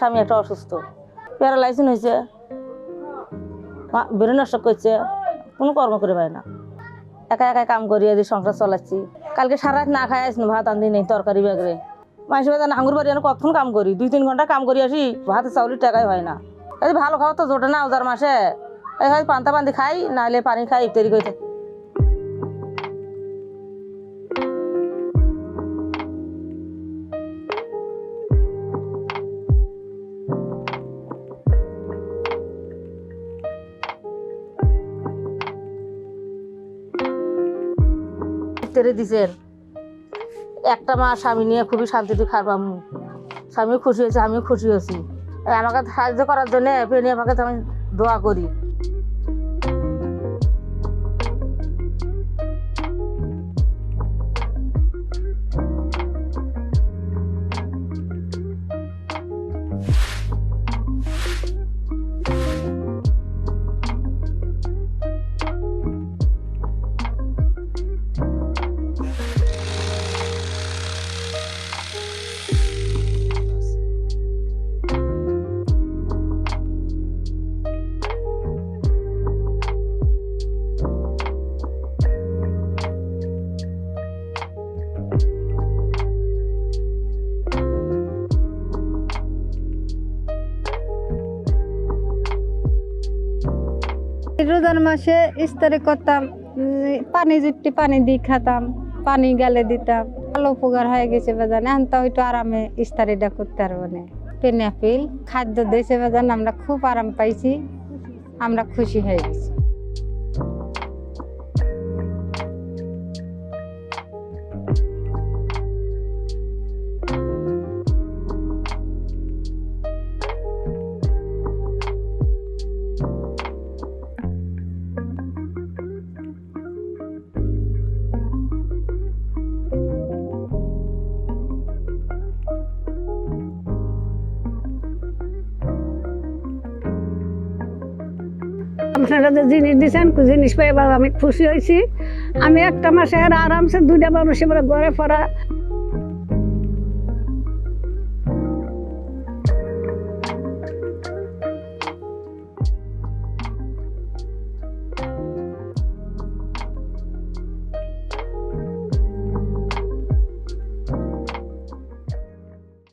স্বামী একটা অসুস্থ, প্যারালাইসিস হয়েছে, ব্রেন নষ্ট করছে, কোনো কর্ম করে পায় না। একা একা কাম করিয়ে দিয়ে সংসার চালাচ্ছি। কালকে সারা রাত না খাই আসি, ভাত আনতে নেই, তরকারি ব্যাগরে মাসে বাজার আঙুর বাড়ি কতক্ষণ কাম করি, 2-3 ঘন্টা কাম করি আসি, ভাতে চাউলের টাকাই হয় না। এই ভালো খাওয়া তো জোটে না ওজার মাসে, এই হয় পান্তা পান্তি খাই, নাহলে পানি খাই, ইফতারি করে। ইফতারি দিছেন একটা মাস, স্বামী নিয়ে খুবই শান্তিতে খাবাম। স্বামীও খুশি হয়েছে, আমিও খুশি হয়েছি। আমাকে সাহায্য করার জন্য পেনি আমাকে আমি দোয়া করি। রোজার মাসে ইফতারি করতাম, পানি জুটি পানি দিয়ে খাতাম, পানি গালে দিতাম। ভালো উপকার হয়ে গেছে বাজান। এখন তো একটু আরামে ইফতারিটা করতে পারবো না। পেনাপিল খাদ্য দিয়েছে বাজান, আমরা খুব আরাম পাইছি, আমরা খুশি হয়ে গেছি। আপনারা যে জিনিস দিচ্ছেন, জিনিস পেয়ে আমি খুশি হয়েছি। আমি একটা মাসে আরামসে 2টা মানুষ ঘরে পড়া